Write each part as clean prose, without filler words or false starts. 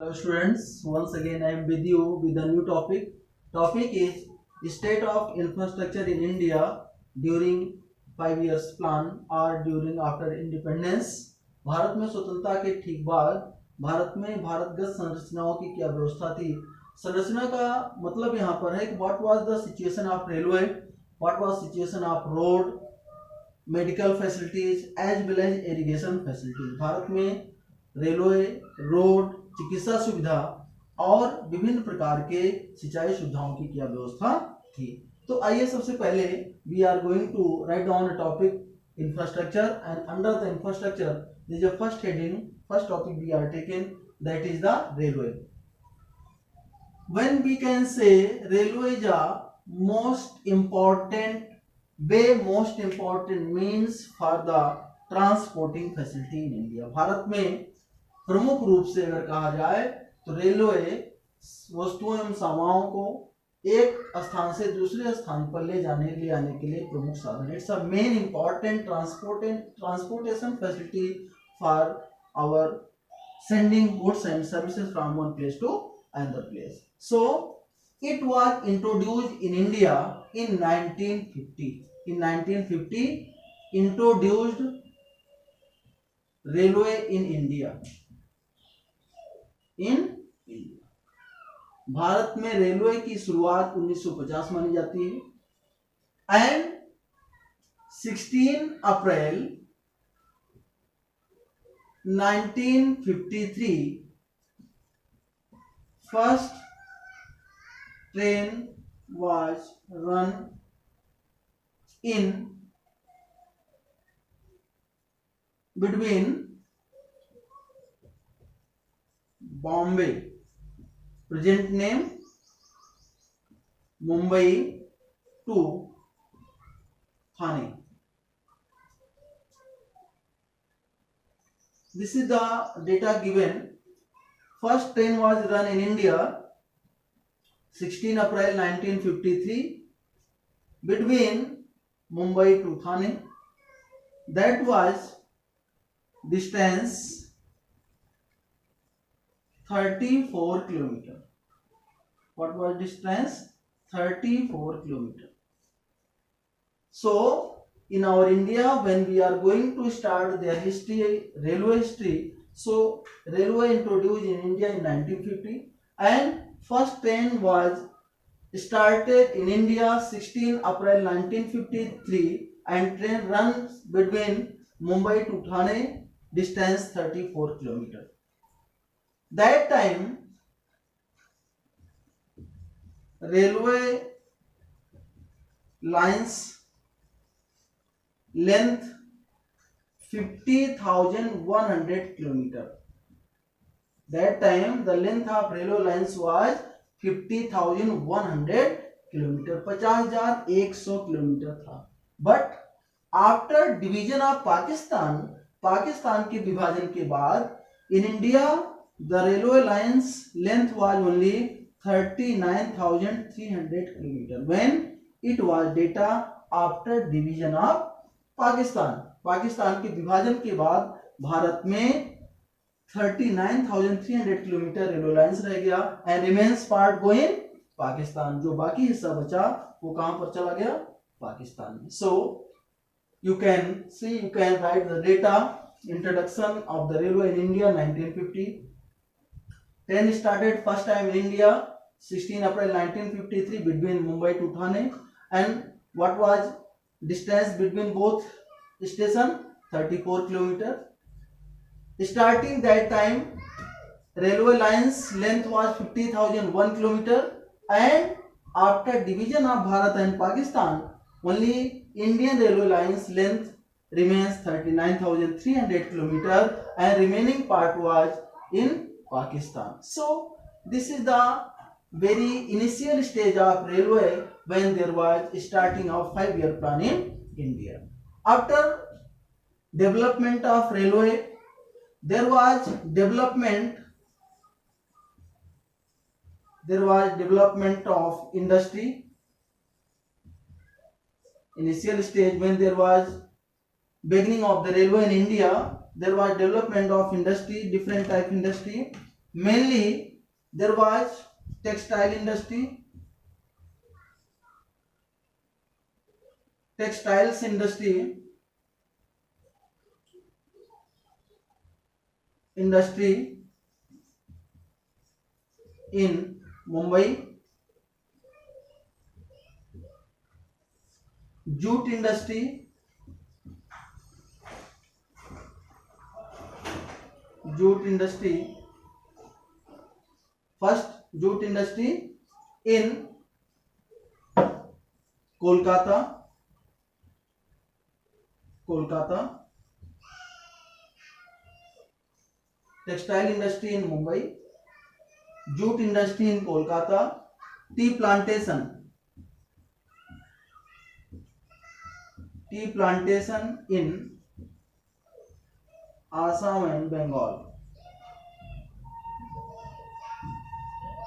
Hello students, once again I am with you with a new topic. Topic is state of infrastructure in India during 5 years plan or during after independence. Bharat में स्वतंत्रता के ठीक बाद भारत में भारतगत संरचनाओं की क्या व्यवस्था थी। संरचना का मतलब यहाँ पर है कि what was the situation of railway, what was situation of road, medical facilities as well as irrigation facilities. Bharat में रेलवे, रोड, चिकित्सा सुविधा और विभिन्न प्रकार के सिंचाई सुविधाओं की क्या व्यवस्था थी। तो आइए सबसे पहले we are going to write down a topic infrastructure and under the infrastructure this is first heading, first topic we are taken that is the railway. When we can say railway is a most important way, most important means for the transporting facility in India. Bharat में प्रमुख रूप से अगर कहा जाए तो railway वस्तुओं एवं सामानों को एक स्थान से दूसरे स्थान पर ले आने के लिए प्रमुख साधन. It's a main important transportation facility for our sending goods and services from one place to another place. So it was introduced in India in 1950. In 1950 introduced railway in India. Bharat में रेलवे की शुरुआत 1950 मानी जाती है and 16 April 1953 first train was run in between Bombay, present name Mumbai, to Thane. This is the data given. First train was run in India 16 April 1953 between Mumbai to Thane. That was distance 34 kilometer. What was distance? 34 kilometer. So in our India, when we are going to start their history, railway history, so railway introduced in India in 1950 and first train was started in India 16 April 1953 and train runs between Mumbai to Thane, distance 34 kilometer. That time railway lines length 50,100 kilometer. That time the length of railway lines was 50,100 kilometer, 50,100 kilometre था. But after division of Pakistan, Pakistan के विभाजन के बाद in India the railway lines length was only 39,300 kilometer when it was data after division of Pakistan. Pakistan के विभाजन के बाद भारत में 39,300 किलोमीटर रेलवे लाइंस रह गया and remains part going Pakistan. जो बाकी हिस्सा बचा वो कहां पर चला गया? पाकिस्तान में. So you can see, you can write the data. Introduction of the railway in India 1950. Train started first time in India 16 April 1953 between Mumbai to Thane. And what was distance between both station? 34 kilometer. Starting that time railway lines length was 50,001 kilometer and after division of Bharat and Pakistan only Indian railway lines length remains 39,300 kilometer and remaining part was in Pakistan. So this is the very initial stage of railway when there was starting of 5-year plan in India. After development of railway there was development of industry. Initial stage when there was beginning of the railway in India, there was development of industry, different type industry mainly there was textile industry, textiles industry in Mumbai, jute industry, first jute industry in Kolkata, textile industry in Mumbai, jute industry in Kolkata, tea plantation in Assam and Bengal.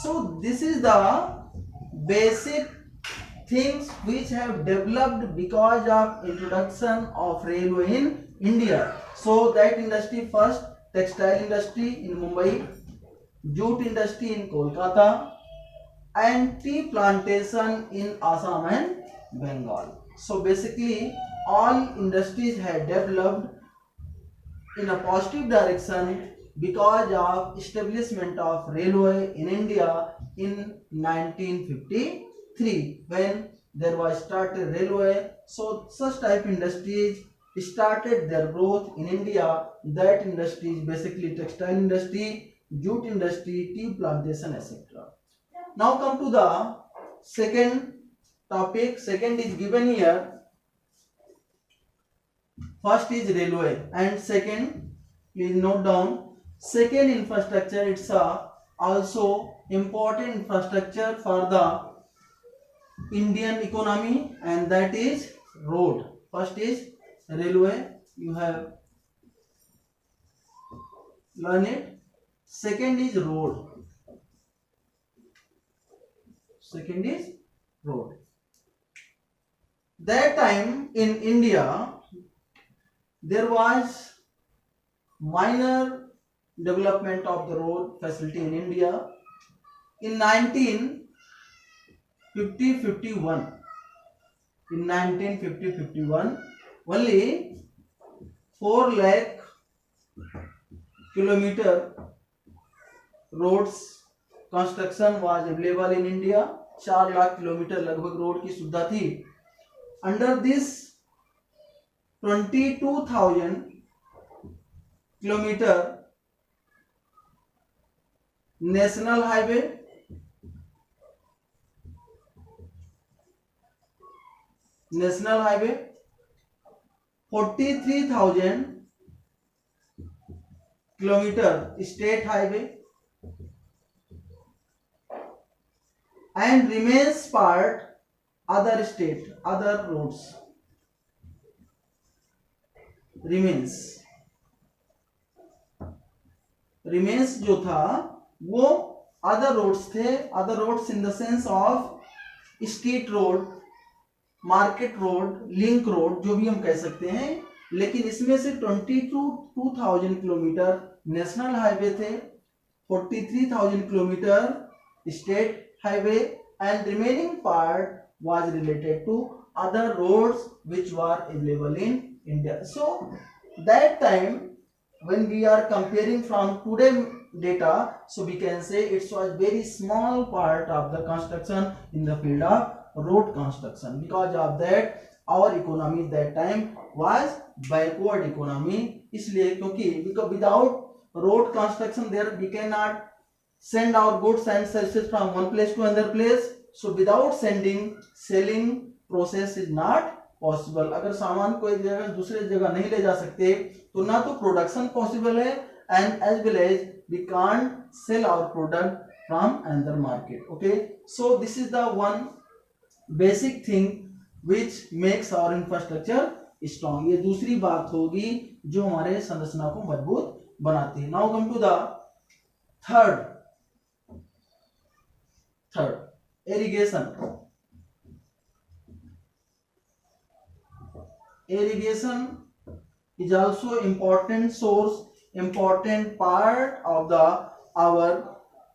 So this is the basic things which have developed because of introduction of railway in India. So that industry, first textile industry in Mumbai, jute industry in Kolkata, and tea plantation in Assam and Bengal. So basically all industries have developed in a positive direction because of establishment of railway in India in 1953 when there was started railway. So such type industries started their growth in India. That industry is basically textile industry, jute industry, tea plantation, etc. Now come to the second topic. Second is given here. First is railway and second, please note down, second infrastructure, it's also important infrastructure for the Indian economy, and that is road. First is railway, you have learned it. Second is road. That time in India there was minor development of the road facility in India. In 1950-51, only 4 lakh kilometer roads construction was available in India. 4 lakh kilometre लगभग road की सुविधा थी. Under this 22,000 kilometre national highway, 43,000 kilometre state highway, and remains part other roads. remains जो था वो other roads थे. other roads in the sense of street road, market road, link road, जो भी हम कह सकते हैं. लेकिन इसमें से 22,000 किलोमीटर नेशनल हाईवे थे, 43,000 kilometre state highway, and remaining part was related to other roads which were available in India. So that time when we are comparing from today data, so we can say it was very small part of the construction in the field of road construction. Because of that our economy that time was backward economy. इसलिए क्योंकि because without road construction there we cannot send our goods and services from one place to another place. So without sending, selling process is not possible. अगर सामान को एक जगह दूसरे जगह नहीं ले जा सकते तो ना तो प्रोडक्शन पॉसिबल है, and as well as we can't sell our product from another market. Okay, so this is the one basic thing which makes our infrastructure strong. ये दूसरी बात होगी जो हमारे संरचना को मजबूत बनाती है. Now come to the third, irrigation. Irrigation is also important source, important part of the our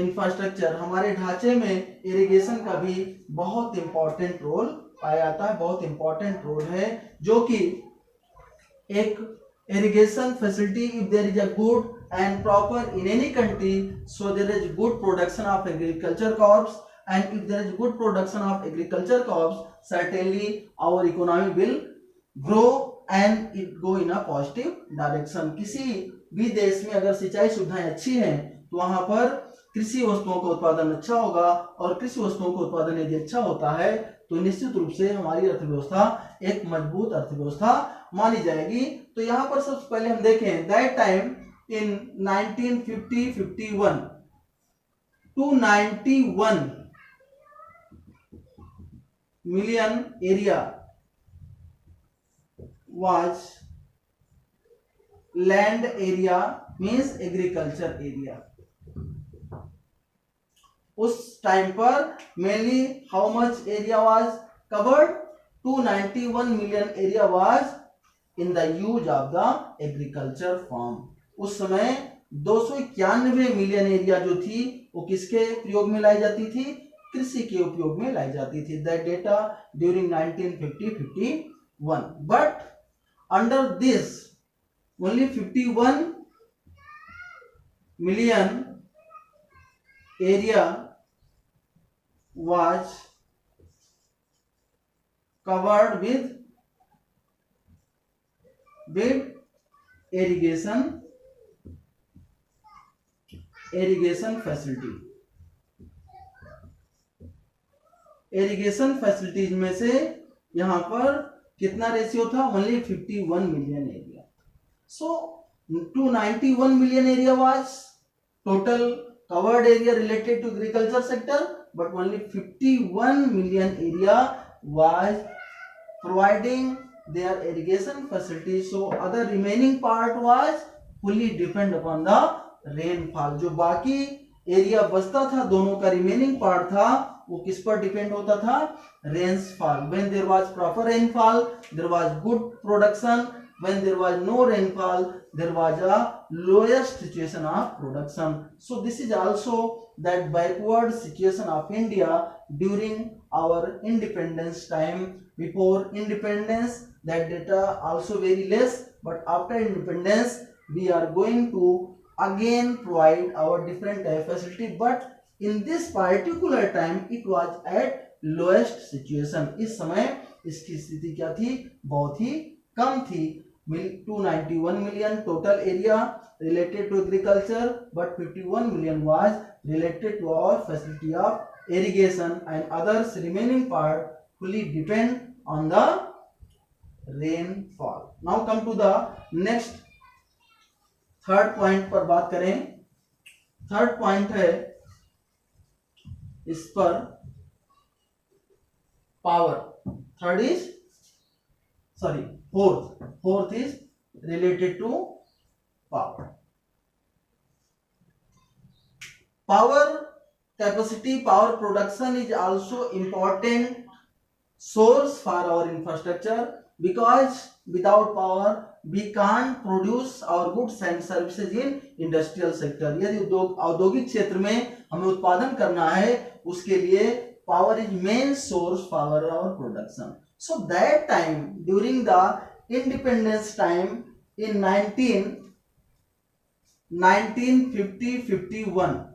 infrastructure, हमारे ढांचे में इरिगेशन का भी बहुत इंपॉर्टेंट रोल पाया जाता है, बहुत इंपॉर्टेंट रोल है, जो कि एक irrigation facility, if there is a good and proper in any country, so there is good production of agriculture crops, and if there is good production of agriculture crops, certainly our economy will grow and it go in a positive direction. किसी भी देश में अगर सिंचाई सुविधाएं अच्छी हैं तो वहां पर कृषि वस्तुओं का उत्पादन अच्छा होगा, और कृषि वस्तुओं का उत्पादन यदि अच्छा होता है तो निश्चित रूप से हमारी अर्थव्यवस्था एक मजबूत अर्थव्यवस्था मानी जाएगी। तो यहाँ पर सबसे पहले हम देखें that time in 1950-51 291 million area was land area, means agriculture area। उस टाइम पर mainly how much area was covered, 291 million area was in the use of the agriculture farm. उस समय 291 मिलियन एरिया जो थी वो किसके प्रयोग में लाई जाती थी, कृषि के उपयोग में लाई जाती थी। That data during 1950-51, but under this only 51 million area was covered with irrigation facility। Irrigation facilities में से यहां पर कितना रेशियो था, only 51 million area. So 291 million area was total covered area related to agriculture sector, but only 51 million area was providing their irrigation facilities, so other remaining part was fully depend upon the rainfall। जो बाकी area बचता था, दोनों का remaining part था, वो किस पर डिपेंड होता था, rainfall. when there was proper rainfall there was good production, when there was no rainfall there was a lowest situation of production। so this is also that backward situation of India during our independence time। before independence that data also very less, but after independence we are going to again provide our different type facility, but in this particular time it was at lowest situation। इस समय इसकी स्थिति क्या थी, बहुत ही कम थी। 291 million total area related to agriculture, but 51 million was related to our facility of irrigation, and others remaining part fully depend on the rainfall। now come to the next third point पर बात करें। Third point है इस पर power. Third is sorry fourth is related to power. Power capacity, power production is also important source for our infrastructure, because without power we can't produce our goods and services in industrial sector। यदि औद्योगिक क्षेत्र में हमें उत्पादन करना है, उसके लिए power is main source for our production। so that time during the independence time in 1950-51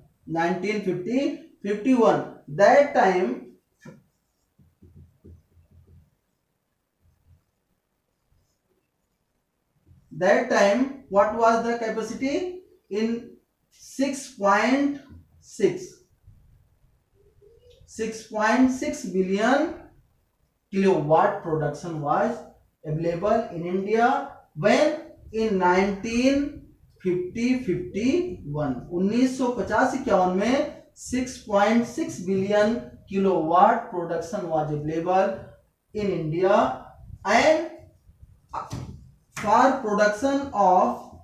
that time what was the capacity in 6.6 billion kilowatt production was available in India when in 1950-51 1950-51 में 6.6 billion kilowatt production was available in India, and for production of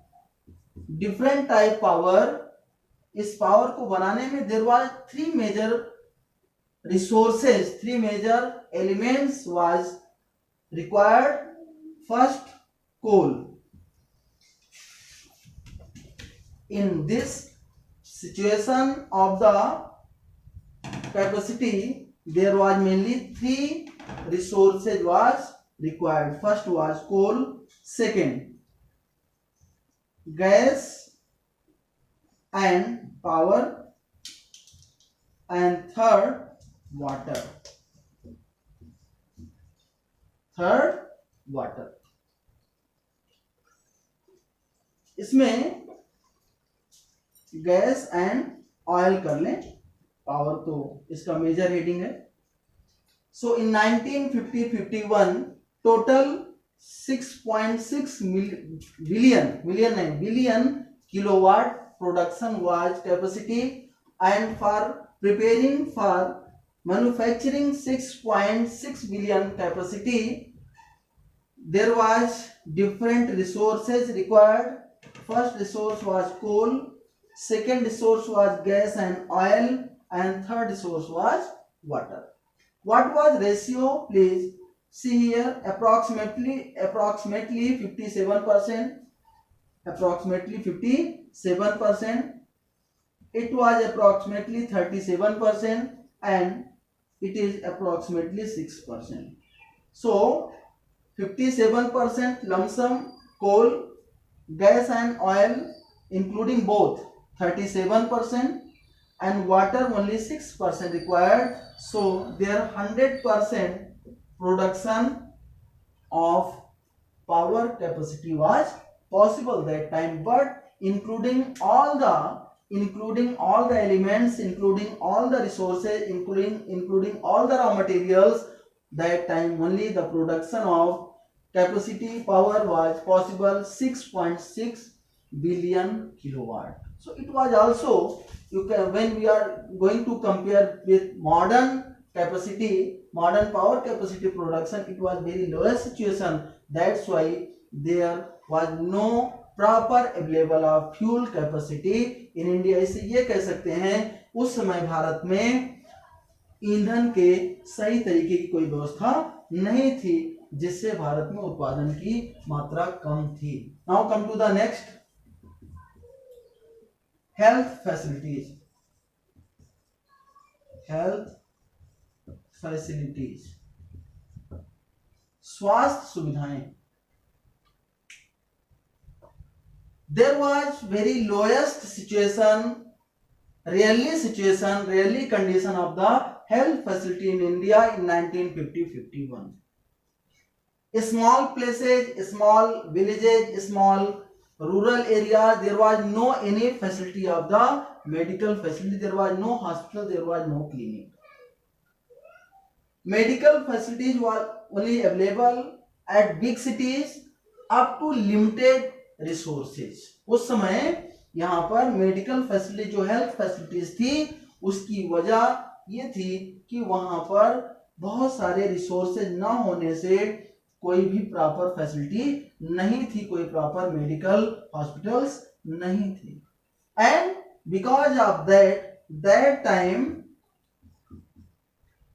different type power, इस power को बनाने में there was three major resources, three major elements was required। first, coal। in this situation of the capacity, there was mainly three resources was required. First was coal, second gas and power, and third water. इसमें gas and oil कर लें, power तो इसका major heading है. सो इन 1950-51 total 6.6 billion kilowatt production was capacity, and for preparing for manufacturing 6.6 billion capacity, there was different resources required. First resource was coal, second resource was gas and oil, and third resource was water. What was ratio? Please see here. Approximately 57%. Approximately 57%. It was approximately 37%, and it is approximately 6%. So 57% lump sum coal, gas and oil including both 37%, and water only 6% required. So their 100% production of power capacity was possible that time, but including all the elements, including all the resources, including all the raw materials, that time only the production of capacity power was possible 6.6 billion kilowatt. So it was also, you can, when we are going to compare with modern capacity, modern power capacity production, it was very lowest situation. That's why there was no proper available of fuel capacity in India. इसे ये कह सकते हैं उस समय भारत में ईंधन के सही तरीके की कोई व्यवस्था नहीं थी, जिससे भारत में उत्पादन की मात्रा कम थी. Now come to the next, health facilities. स्वास्थ्य सुविधाएं. There was very lowest rarely condition of the health facility in India in 1950-51. Small places, small villages, small rural areas, there was no any facility of the medical facility. There was no hospital, there was no clinic. Medical facilities were only available at big cities up to limited resources. उस समय यहाँ पर medical facility, जो health facilities थी, उसकी वजह ये थी कि वहां पर बहुत सारे रिसोर्सेज न होने से कोई भी प्रॉपर फैसिलिटी नहीं थी, कोई प्रॉपर मेडिकल हॉस्पिटल्स नहीं थी. And because of that time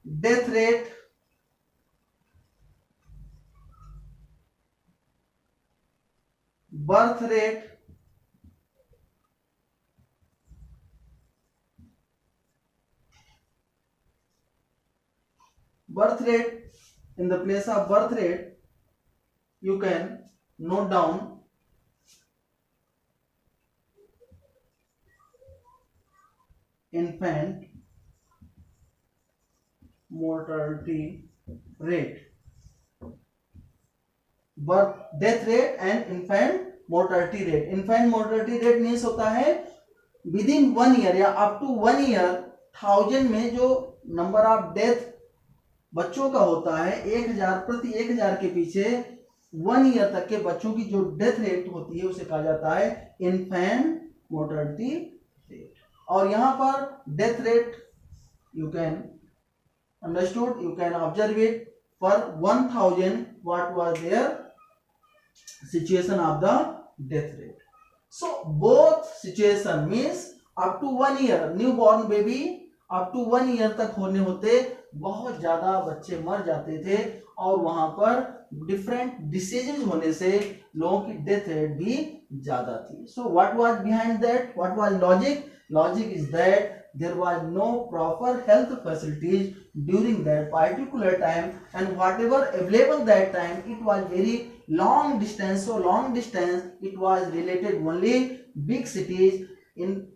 death rate, birth rate, in the place of birth rate you can note down infant mortality rate, birth death rate and infant mortality rate. infant mortality rate means होता है with in 1 year या up to 1 year 1000 में जो number of death बच्चों का होता है, 1000 प्रति 1000 के पीछे 1 ईयर तक के बच्चों की जो डेथ रेट होती है उसे कहा जाता है इन्फेंट मोर्टेलिटी रेट. और यहां पर death rate you can understood, you can observe it. for 1000 what was their situation of the death rate. So both situation means up to 1 year newborn baby up to 1 year तक होने होते बहुत ज्यादा बच्चे मर जाते थे, और वहां पर डिफरेंट डिसीजेज होने से लोगों की डेथ रेट भी ज्यादा थी. So what was behind that, what was logic? Logic is that there was no proper health facilities during that particular time, and whatever available that time, it was very long distance. So long distance, it was related only big cities, in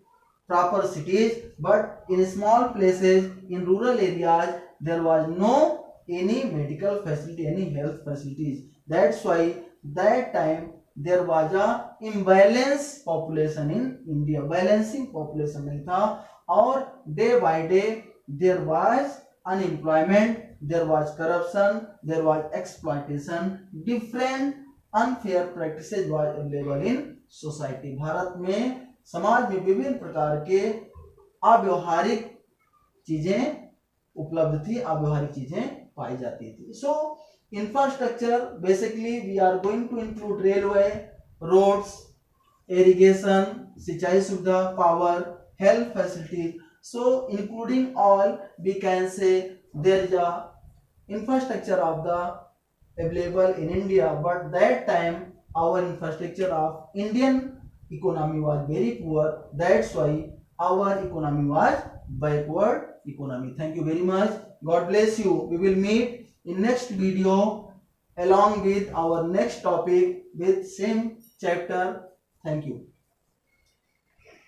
proper cities, but in small places, in rural areas, there was no any medical facility, any health facilities. That's why that time there was a imbalance population in India, balancing population नहीं था, और day by day there was unemployment, there was corruption, there was exploitation, different unfair practices was available in society. Bharat में समाज में विभिन्न प्रकार के अव्यवहारिक चीजें उपलब्ध थी, अव्यवहारिक चीजें पाई जाती थी. So infrastructure basically we are going to include railway, roads, irrigation, सिंचाई सुविधा, power, health facilities. So including all we can say there is a infrastructure of the available in India, but that time our infrastructure of Indian economy was very poor. That's why our economy was backward economy. Thank you very much. God bless you. We will meet in next video along with our next topic with same chapter. Thank you.